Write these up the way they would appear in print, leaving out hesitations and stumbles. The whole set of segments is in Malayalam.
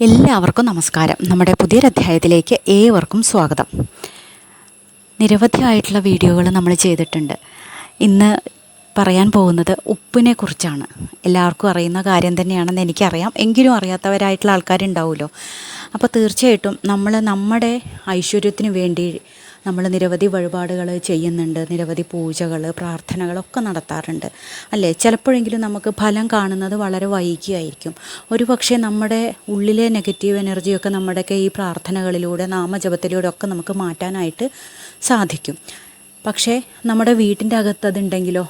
എല്ലാവർക്കും നമസ്കാരം. നമ്മുടെ പുതിയൊരു അധ്യായത്തിലേക്ക് ഏവർക്കും സ്വാഗതം. നിരവധിയായിട്ടുള്ള വീഡിയോകൾ നമ്മൾ ചെയ്തിട്ടുണ്ട്. ഇന്ന് പറയാൻ പോകുന്നത് ഉപ്പിനെ കുറിച്ചാണ്. എല്ലാവർക്കും അറിയുന്ന കാര്യം തന്നെയാണെന്ന് എനിക്കറിയാം, എങ്കിലും അറിയാത്തവരായിട്ടുള്ള ആൾക്കാരുണ്ടാവുമല്ലോ. അപ്പോൾ തീർച്ചയായിട്ടും നമ്മുടെ ഐശ്വര്യത്തിന് വേണ്ടി നമ്മൾ നിരവധി വഴിപാടുകൾ ചെയ്യുന്നുണ്ട്, നിരവധി പൂജകൾ പ്രാർത്ഥനകളൊക്കെ നടത്താറുണ്ട് അല്ലേ. ചിലപ്പോഴെങ്കിലും നമുക്ക് ഫലം കാണുന്നത് വളരെ വൈകിയായിരിക്കും. ഒരു പക്ഷേ നമ്മുടെ ഉള്ളിലെ നെഗറ്റീവ് എനർജിയൊക്കെ നമ്മുടെയൊക്കെ ഈ പ്രാർത്ഥനകളിലൂടെ നാമജപത്തിലൂടെ ഒക്കെ നമുക്ക് മാറ്റാനായിട്ട് സാധിക്കും. പക്ഷേ നമ്മുടെ വീട്ടിൻ്റെ അകത്ത് അതുണ്ടെങ്കിലോ,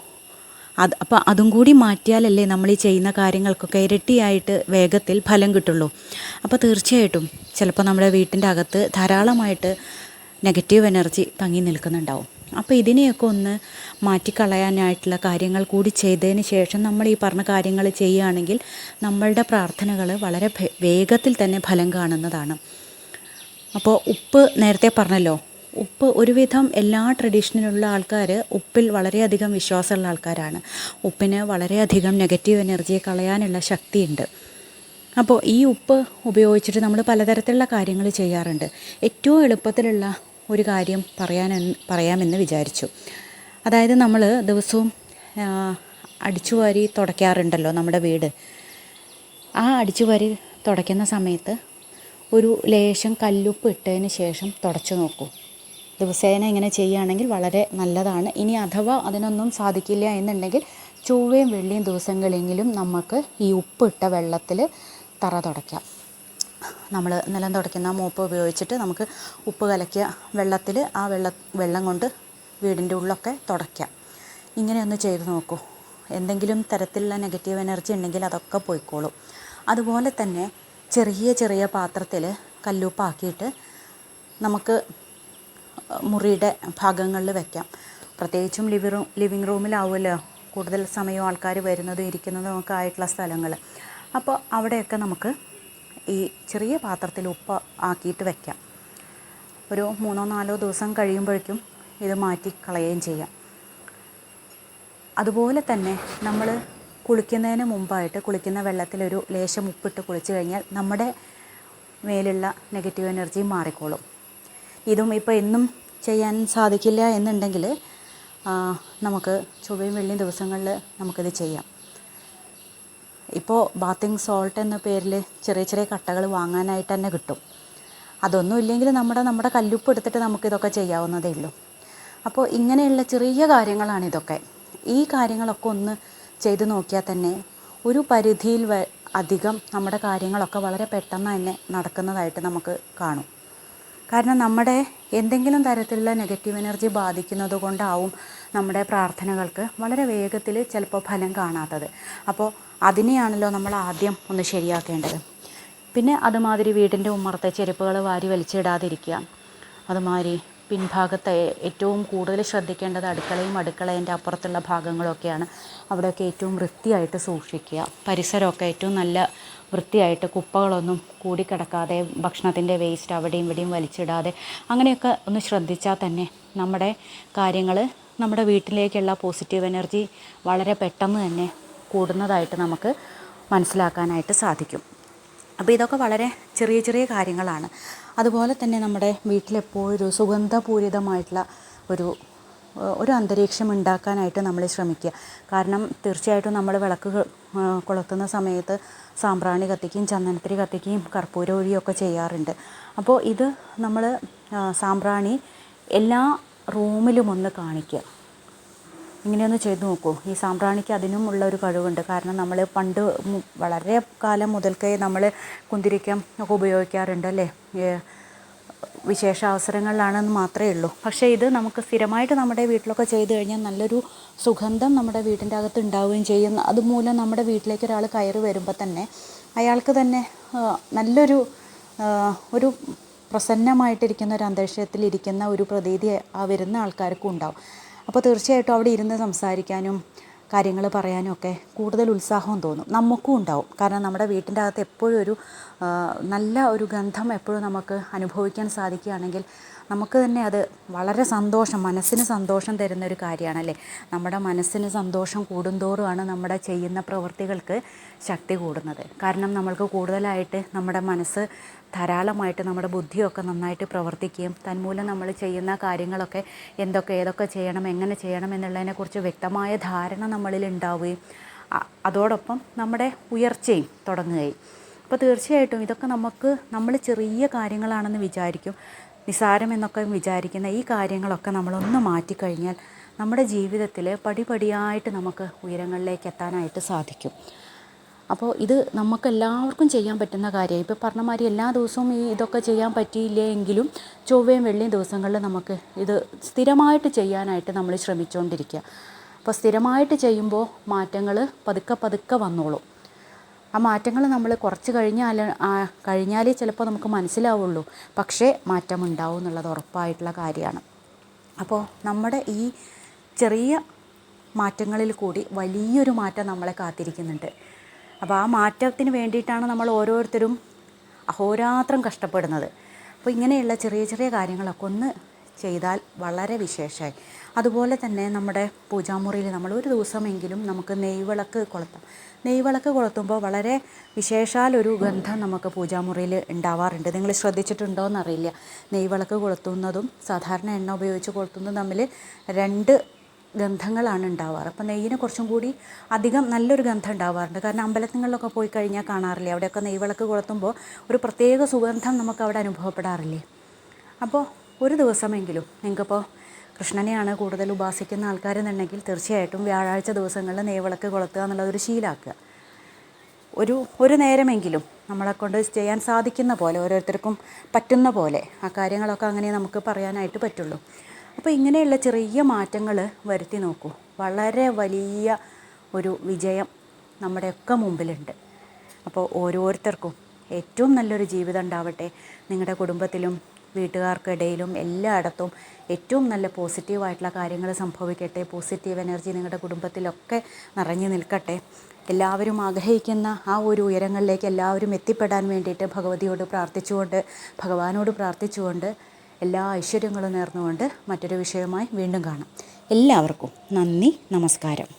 അപ്പോൾ അതും കൂടി മാറ്റിയാലല്ലേ നമ്മൾ ഈ ചെയ്യുന്ന കാര്യങ്ങൾക്കൊക്കെ ഇരട്ടിയായിട്ട് വേഗത്തിൽ ഫലം കിട്ടുള്ളൂ. അപ്പോൾ തീർച്ചയായിട്ടും ചിലപ്പോൾ നമ്മുടെ വീട്ടിൻ്റെ അകത്ത് ധാരാളമായിട്ട് നെഗറ്റീവ് എനർജി തങ്ങി നിൽക്കുന്നുണ്ടാവും. അപ്പോൾ ഇതിനെയൊക്കെ ഒന്ന് മാറ്റിക്കളയാനായിട്ടുള്ള കാര്യങ്ങൾ കൂടി ചെയ്തതിന് ശേഷം നമ്മൾ ഈ പറഞ്ഞ കാര്യങ്ങൾ ചെയ്യുകയാണെങ്കിൽ നമ്മളുടെ പ്രാർത്ഥനകൾ വളരെ വേഗത്തിൽ തന്നെ ഫലം കാണുന്നതാണ്. അപ്പോൾ ഉപ്പ് നേരത്തെ പറഞ്ഞല്ലോ, ഉപ്പ് ഒരുവിധം എല്ലാ ട്രഡീഷനിലുള്ള ആൾക്കാർ ഉപ്പിൽ വളരെയധികം വിശ്വാസമുള്ള ആൾക്കാരാണ്. ഉപ്പിന് വളരെയധികം നെഗറ്റീവ് എനർജിയെ കളയാനുള്ള ശക്തിയുണ്ട്. അപ്പോൾ ഈ ഉപ്പ് ഉപയോഗിച്ചിട്ട് നമ്മൾ പലതരത്തിലുള്ള കാര്യങ്ങൾ ചെയ്യാറുണ്ട്. ഏറ്റവും എളുപ്പത്തിലുള്ള ഒരു കാര്യം പറയാമെന്ന് വിചാരിച്ചു. അതായത് നമ്മൾ ദിവസവും അടിച്ചുവാരി തുടയ്ക്കാറുണ്ടല്ലോ നമ്മുടെ വീട്. ആ അടിച്ചുവാരി തുടയ്ക്കുന്ന സമയത്ത് ഒരു ലേശം കല്ലുപ്പ് ഇട്ടതിന് ശേഷം തുടച്ചു നോക്കൂ. ദിവസേന ഇങ്ങനെ ചെയ്യുകയാണെങ്കിൽ വളരെ നല്ലതാണ്. ഇനി അഥവാ അതിനൊന്നും സാധിക്കില്ല എന്നുണ്ടെങ്കിൽ ചൊവ്വയും വെള്ളിയും ദിവസങ്ങളെങ്കിലും നമുക്ക് ഈ ഉപ്പിട്ട വെള്ളത്തിൽ തറ തുടയ്ക്കാം. നമ്മൾ നിലം തുടയ്ക്കുന്ന മോപ്പ് ഉപയോഗിച്ചിട്ട് നമുക്ക് ഉപ്പ് കലക്കിയ വെള്ളത്തിൽ ആ വെള്ളം കൊണ്ട് വീടിൻ്റെ ഉള്ളൊക്കെ തുടയ്ക്കാം. ഇങ്ങനെയൊന്ന് ചെയ്ത് നോക്കൂ. എന്തെങ്കിലും തരത്തിലുള്ള നെഗറ്റീവ് എനർജി ഉണ്ടെങ്കിൽ അതൊക്കെ പോയിക്കോളും. അതുപോലെ തന്നെ ചെറിയ ചെറിയ പാത്രത്തിൽ കല്ലുപ്പാക്കിയിട്ട് നമുക്ക് മുറിയുടെ ഭാഗങ്ങളിൽ വയ്ക്കാം. പ്രത്യേകിച്ചും ലിവിങ് റൂമിലാവുമല്ലോ കൂടുതൽ സമയവും ആൾക്കാർ വരുന്നതും ഇരിക്കുന്നതും ഒക്കെ ആയിട്ടുള്ള സ്ഥലങ്ങൾ. അപ്പോൾ അവിടെയൊക്കെ നമുക്ക് ഈ ചെറിയ പാത്രത്തിൽ ഉപ്പ് ആക്കിയിട്ട് വയ്ക്കാം. ഒരു 3-4 ദിവസം കഴിയുമ്പോഴേക്കും ഇത് മാറ്റി കളയുകയും ചെയ്യാം. അതുപോലെ തന്നെ നമ്മൾ കുളിക്കുന്നതിന് മുമ്പായിട്ട് കുളിക്കുന്ന വെള്ളത്തിലൊരു ലേശം ഉപ്പിട്ട് കുളിച്ച് കഴിഞ്ഞാൽ നമ്മുടെ മേലുള്ള നെഗറ്റീവ് എനർജി മാറിക്കോളും. ഇതും ഇപ്പോൾ എന്നും ചെയ്യാൻ സാധിക്കില്ല എന്നുണ്ടെങ്കിൽ നമുക്ക് ചൊവ്വയും വെള്ളിയും ദിവസങ്ങളിൽ നമുക്കിത് ചെയ്യാം. ഇപ്പോൾ ബാത്തിങ് സോൾട്ട് എന്ന പേരിൽ ചെറിയ ചെറിയ കട്ടകൾ വാങ്ങാനായിട്ട് തന്നെ കിട്ടും. അതൊന്നും ഇല്ലെങ്കിൽ നമ്മുടെ കല്ലുപ്പ് എടുത്തിട്ട് നമുക്കിതൊക്കെ ചെയ്യാവുന്നതേ ഉള്ളൂ. അപ്പോൾ ഇങ്ങനെയുള്ള ചെറിയ കാര്യങ്ങളാണിതൊക്കെ. ഈ കാര്യങ്ങളൊക്കെ ഒന്ന് ചെയ്ത് നോക്കിയാൽ തന്നെ ഒരു പരിധിയിൽ അധികം നമ്മുടെ കാര്യങ്ങളൊക്കെ വളരെ പെട്ടെന്ന് തന്നെ നടക്കുന്നതായിട്ട് നമുക്ക് കാണും. കാരണം നമ്മുടെ എന്തെങ്കിലും തരത്തിലുള്ള നെഗറ്റീവ് എനർജി ബാധിക്കുന്നത് കൊണ്ടാവും നമ്മുടെ പ്രാർത്ഥനകൾക്ക് വളരെ വേഗത്തിൽ ചിലപ്പോൾ ഫലം കാണാത്തത്. അപ്പോൾ അതിനെയാണല്ലോ നമ്മൾ ആദ്യം ഒന്ന് ശരിയാക്കേണ്ടത്. പിന്നെ അതുമാതിരി വീടിൻ്റെ ഉമ്മറത്തെ ചെരുപ്പുകൾ വാരി വലിച്ചിടാതിരിക്കുക. അതുമാതിരി പിൻഭാഗത്തെ ഏറ്റവും കൂടുതൽ ശ്രദ്ധിക്കേണ്ടത് അടുക്കളേൻ്റെ അപ്പുറത്തുള്ള ഭാഗങ്ങളൊക്കെയാണ്. അവിടെയൊക്കെ ഏറ്റവും വൃത്തിയായിട്ട് സൂക്ഷിക്കുക. പരിസരമൊക്കെ ഏറ്റവും നല്ല വൃത്തിയായിട്ട് കുപ്പകളൊന്നും കൂടിക്കിടക്കാതെ ഭക്ഷണത്തിൻ്റെ വേസ്റ്റ് അവിടെയും ഇവിടെയും വലിച്ചിടാതെ അങ്ങനെയൊക്കെ ഒന്ന് ശ്രദ്ധിച്ചാൽ തന്നെ നമ്മുടെ കാര്യങ്ങൾ നമ്മുടെ വീട്ടിലേക്കുള്ള പോസിറ്റീവ് എനർജി വളരെ പെട്ടെന്ന് തന്നെ കൂടുന്നതായിട്ട് നമുക്ക് മനസ്സിലാക്കാനായിട്ട് സാധിക്കും. അപ്പോൾ ഇതൊക്കെ വളരെ ചെറിയ ചെറിയ കാര്യങ്ങളാണ്. അതുപോലെ തന്നെ നമ്മുടെ വീട്ടിലെപ്പോഴും ഒരു സുഗന്ധപൂരിതമായിട്ടുള്ള ഒരു അന്തരീക്ഷം ഉണ്ടാക്കാനായിട്ട് നമ്മൾ ശ്രമിക്കുക. കാരണം തീർച്ചയായിട്ടും നമ്മൾ വിളക്ക് കൊളുത്തുന്ന സമയത്ത് സാമ്പ്രാണി കത്തിക്കുകയും ചന്ദനത്തിരി കത്തിക്കുകയും കർപ്പൂര ഒഴിയൊക്കെ ചെയ്യാറുണ്ട്. അപ്പോൾ ഇത് നമ്മൾ സാമ്പ്രാണി എല്ലാ റൂമിലും ഒന്ന് കാണിക്കുക. ഇങ്ങനെയൊന്ന് ചെയ്തു നോക്കൂ. ഈ സാമ്പ്രാണിക്ക് അതിനും ഉള്ള ഒരു കഴിവുണ്ട്. കാരണം നമ്മൾ പണ്ട് വളരെ കാലം മുതൽക്കേ നമ്മൾ കുന്തിരിക്കം ഒക്കെ ഉപയോഗിക്കാറുണ്ട് അല്ലേ. വിശേഷ അവസരങ്ങളിലാണെന്ന് മാത്രമേ ഉള്ളൂ. പക്ഷേ ഇത് നമുക്ക് സ്ഥിരമായിട്ട് നമ്മുടെ വീട്ടിലൊക്കെ ചെയ്തു കഴിഞ്ഞാൽ നല്ലൊരു സുഗന്ധം നമ്മുടെ വീടിൻ്റെ അകത്ത് ഉണ്ടാവുകയും ചെയ്യും. അതുമൂലം നമ്മുടെ വീട്ടിലേക്ക് ഒരാൾ കയറി വരുമ്പോൾ തന്നെ അയാൾക്ക് തന്നെ നല്ലൊരു ഒരു പ്രസന്നമായിട്ടിരിക്കുന്ന ഒരു അന്തരീക്ഷത്തിലിരിക്കുന്ന ഒരു പ്രതീതി ആ വരുന്ന ആൾക്കാർക്കും ഉണ്ടാവും. അപ്പോൾ തീർച്ചയായിട്ടും അവിടെ ഇരുന്ന് സംസാരിക്കാനും കാര്യങ്ങൾ പറയാനും ഒക്കെ കൂടുതൽ ഉത്സാഹം തോന്നും, നമുക്കും ഉണ്ടാവും. കാരണം നമ്മുടെ വീട്ടിൻ്റെ അകത്ത് എപ്പോഴും ഒരു നല്ല ഒരു ഗന്ധം എപ്പോഴും നമുക്ക് അനുഭവിക്കാൻ സാധിക്കുകയാണെങ്കിൽ നമുക്ക് തന്നെ അത് വളരെ സന്തോഷം, മനസ്സിന് സന്തോഷം തരുന്നൊരു കാര്യമാണല്ലേ. നമ്മുടെ മനസ്സിന് സന്തോഷം കൂടുന്തോറുമാണ് നമ്മുടെ ചെയ്യുന്ന പ്രവൃത്തികൾക്ക് ശക്തി കൂടുന്നത്. കാരണം നമ്മൾക്ക് കൂടുതലായിട്ട് നമ്മുടെ മനസ്സ് ധാരാളമായിട്ട് നമ്മുടെ ബുദ്ധിയൊക്കെ നന്നായിട്ട് പ്രവർത്തിക്കുകയും തന്മൂലം നമ്മൾ ചെയ്യുന്ന കാര്യങ്ങളൊക്കെ ഏതൊക്കെ ചെയ്യണം, എങ്ങനെ ചെയ്യണം എന്നുള്ളതിനെക്കുറിച്ച് വ്യക്തമായ ധാരണ നമ്മളിൽ ഉണ്ടാവുകയും അതോടൊപ്പം നമ്മുടെ ഉയർച്ചയും തുടങ്ങുകയും. അപ്പോൾ തീർച്ചയായിട്ടും ഇതൊക്കെ നമ്മൾ ചെറിയ കാര്യങ്ങളാണെന്ന് വിചാരിക്കും, നിസ്സാരം എന്നൊക്കെ വിചാരിക്കുന്ന ഈ കാര്യങ്ങളൊക്കെ നമ്മളൊന്ന് മാറ്റിക്കഴിഞ്ഞാൽ നമ്മുടെ ജീവിതത്തിൽ പടിപടിയായിട്ട് നമുക്ക് ഉയരങ്ങളിലേക്ക് എത്താനായിട്ട് സാധിക്കും. അപ്പോൾ ഇത് നമുക്കെല്ലാവർക്കും ചെയ്യാൻ പറ്റുന്ന കാര്യമായി. ഇപ്പോൾ പറഞ്ഞ മാതിരി എല്ലാ ദിവസവും ഇതൊക്കെ ചെയ്യാൻ പറ്റിയില്ലേ എങ്കിലും ചൊവ്വയും വെള്ളിയും ദിവസങ്ങളിൽ നമുക്ക് ഇത് സ്ഥിരമായിട്ട് ചെയ്യാനായിട്ട് നമ്മൾ ശ്രമിച്ചുകൊണ്ടിരിക്കുക. അപ്പോൾ സ്ഥിരമായിട്ട് ചെയ്യുമ്പോൾ മാറ്റങ്ങൾ പതുക്കെ വന്നോളും. ആ മാറ്റങ്ങൾ നമ്മൾ കുറച്ച് കഴിഞ്ഞാലേ ചിലപ്പോൾ നമുക്ക് മനസ്സിലാവുള്ളൂ, പക്ഷേ മാറ്റമുണ്ടാവും എന്നുള്ളത് ഉറപ്പായിട്ടുള്ള കാര്യമാണ്. അപ്പോൾ നമ്മുടെ ഈ ചെറിയ മാറ്റങ്ങളിൽ കൂടി വലിയൊരു മാറ്റം നമ്മളെ കാത്തിരിക്കുന്നുണ്ട്. അപ്പോൾ ആ മാറ്റത്തിന് വേണ്ടിയിട്ടാണ് നമ്മൾ ഓരോരുത്തരും അഹോരാത്രം കഷ്ടപ്പെടുന്നത്. അപ്പോൾ ഇങ്ങനെയുള്ള ചെറിയ കാര്യങ്ങളൊക്കെ ഒന്ന് ചെയ്താൽ വളരെ വിശേഷമായി. അതുപോലെ തന്നെ നമ്മുടെ പൂജാമുറിയിൽ നമ്മൾ ഒരു ദിവസമെങ്കിലും നമുക്ക് നെയ്വിളക്ക് കൊളുത്താം. നെയ്വിളക്ക് കൊളുത്തുമ്പോൾ വളരെ വിശേഷാൽ ഒരു ഗന്ധം നമുക്ക് പൂജാമുറിയിൽ ഉണ്ടാവാറുണ്ട്. നിങ്ങൾ ശ്രദ്ധിച്ചിട്ടുണ്ടോ എന്നറിയില്ല. നെയ്വിളക്ക് കൊളുത്തുന്നതും സാധാരണ എണ്ണ ഉപയോഗിച്ച് കൊളുത്തുന്നതും തമ്മിൽ 2 ഗന്ധങ്ങളാണ് ഉണ്ടാവാറ്. അപ്പോൾ നെയ്യിന് കുറച്ചും കൂടി അധികം നല്ലൊരു ഗന്ധം ഉണ്ടാവാറുണ്ട്. കാരണം അമ്പലങ്ങളിലൊക്കെ പോയി കഴിഞ്ഞാൽ കാണാറില്ലേ, അവിടെയൊക്കെ നെയ്വിളക്ക് കൊളുത്തുമ്പോൾ ഒരു പ്രത്യേക സുഗന്ധം നമുക്ക് അവിടെ അനുഭവപ്പെടാറില്ലേ. അപ്പോൾ ഒരു ദിവസമെങ്കിലും നിങ്ങൾക്കിപ്പോൾ കൃഷ്ണനെയാണ് കൂടുതൽ ഉപാസിക്കുന്ന ആൾക്കാരെന്നുണ്ടെങ്കിൽ തീർച്ചയായിട്ടും വ്യാഴാഴ്ച ദിവസങ്ങളിൽ നെയ്വിളക്ക് കൊളുത്തുക എന്നുള്ളതൊരു ശീലമാക്കുക. ഒരു നേരമെങ്കിലും നമ്മളെക്കൊണ്ട് ചെയ്യാൻ സാധിക്കുന്ന പോലെ, ഓരോരുത്തർക്കും പറ്റുന്ന പോലെ ആ കാര്യങ്ങളൊക്കെ അങ്ങനെ നമുക്ക് പറയാനായിട്ട് പറ്റുള്ളൂ. അപ്പോൾ ഇങ്ങനെയുള്ള ചെറിയ മാറ്റങ്ങൾ വരുത്തി നോക്കൂ. വളരെ വലിയ ഒരു വിജയം നമ്മുടെയൊക്കെ മുമ്പിലുണ്ട്. അപ്പോൾ ഓരോരുത്തർക്കും ഏറ്റവും നല്ലൊരു ജീവിതം ഉണ്ടാവട്ടെ. നിങ്ങളുടെ കുടുംബത്തിലും വീട്ടുകാർക്കിടയിലും എല്ലായിടത്തും ഏറ്റവും നല്ല പോസിറ്റീവായിട്ടുള്ള കാര്യങ്ങൾ സംഭവിക്കട്ടെ. പോസിറ്റീവ് എനർജി നിങ്ങളുടെ കുടുംബത്തിലൊക്കെ നിറഞ്ഞു നിൽക്കട്ടെ. എല്ലാവരും ആഗ്രഹിക്കുന്ന ആ ഒരു ഉയരങ്ങളിലേക്ക് എല്ലാവരും എത്തിപ്പെടാൻ വേണ്ടിയിട്ട് ഭഗവാനോട് പ്രാർത്ഥിച്ചുകൊണ്ട് എല്ലാ ഐശ്വര്യങ്ങളും നേർന്നുകൊണ്ട് മറ്റൊരു വിഷയമായി വീണ്ടും കാണാം. എല്ലാവർക്കും നന്ദി, നമസ്കാരം.